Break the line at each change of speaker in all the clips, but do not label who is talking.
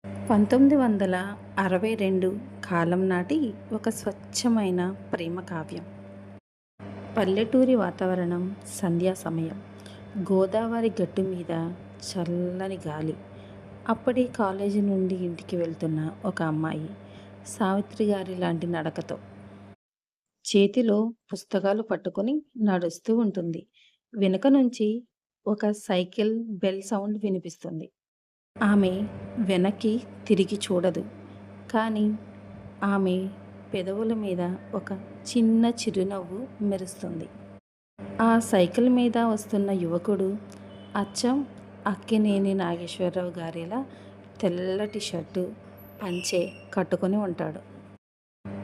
1962 కాలం నాటి ఒక స్వచ్ఛమైన ప్రేమ కావ్యం. పల్లెటూరి వాతావరణం, సంధ్యా సమయం, గోదావరి గట్టు మీద చల్లని గాలి. అప్పుడే కాలేజీ నుండి ఇంటికి వెళ్తున్న ఒక అమ్మాయి, సావిత్రి గారి లాంటి నడకతో, చేతిలో పుస్తకాలు పట్టుకొని నడుస్తూ ఉంటుంది. వెనుక నుంచి ఒక సైకిల్ బెల్ సౌండ్ వినిపిస్తుంది. ఆమె వెనక్కి తిరిగి చూడదు. కానీ ఆమె పెదవుల మీద ఒక చిన్న చిరునవ్వు మెరుస్తుంది. ఆ సైకిల్ మీద వస్తున్న యువకుడు అచ్చం అక్కినేని నాగేశ్వరరావు గారిలా తెల్లటి షర్టు, పంచె కట్టుకొని ఉంటాడు.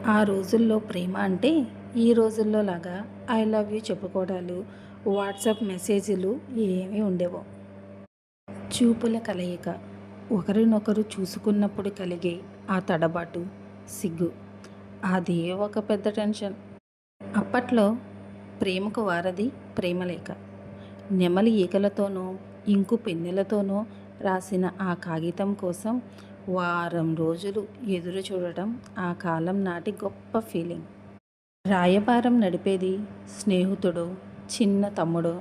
ఆ రోజుల్లో ప్రేమ అంటే ఈ రోజుల్లో లాగా ఐ లవ్ యూ చెప్పుకోవడాలు, వాట్సాప్ మెసేజీలు ఏమీ ఉండేవో. చూపుల కలయిక, ఒకరినొకరు చూసుకున్నప్పుడు కలిగే ఆ తడబాటు, సిగ్గు, అదే ఒక పెద్ద టెన్షన్. అప్పట్లో ప్రేమకు వారధి ప్రేమలేఖ. నెమలి ఈకలతోనో, ఇంకు పెన్నెలతోనో రాసిన ఆ కాగితం కోసం వారం రోజులు ఎదురు చూడటం ఆ కాలం నాటి గొప్ప ఫీలింగ్. రాయబారం నడిపేది స్నేహితుడో, చిన్న తమ్ముడో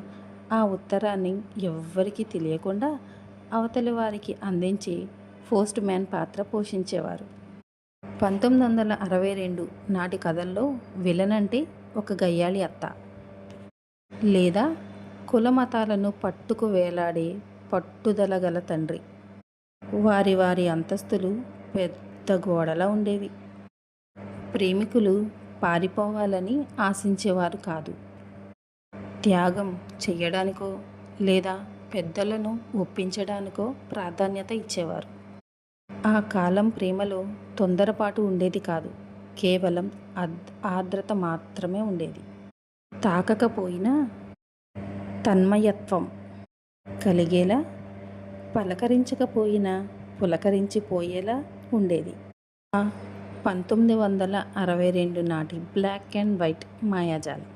ఆ ఉత్తరాన్ని ఎవ్వరికీ తెలియకుండా అవతలి వారికి అందించి పోస్ట్ మ్యాన్ పాత్ర పోషించేవారు. 1962 నాటి కథల్లో విలన్ అంటే ఒక గయ్యాళి అత్త, లేదా కుల మతాలను పట్టుకు వేలాడే పట్టుదల గల తండ్రి. వారి వారి అంతస్తులు పెద్ద గోడలా ఉండేవి. ప్రేమికులు పారిపోవాలని ఆశించేవారు కాదు, త్యాగం చెయ్యడానికో లేదా పెద్దలను ఒప్పించడానికో ప్రాధాన్యత ఇచ్చేవారు. ఆ కాలం ప్రేమలో తొందరపాటు ఉండేది కాదు, కేవలం ఆర్ద్రత మాత్రమే ఉండేది. తాకకపోయినా తన్మయత్వం కలిగేలా, పలకరించకపోయినా పులకరించిపోయేలా ఉండేది. ఆ 1962 నాటి బ్లాక్ అండ్ వైట్ మాయాజాలం.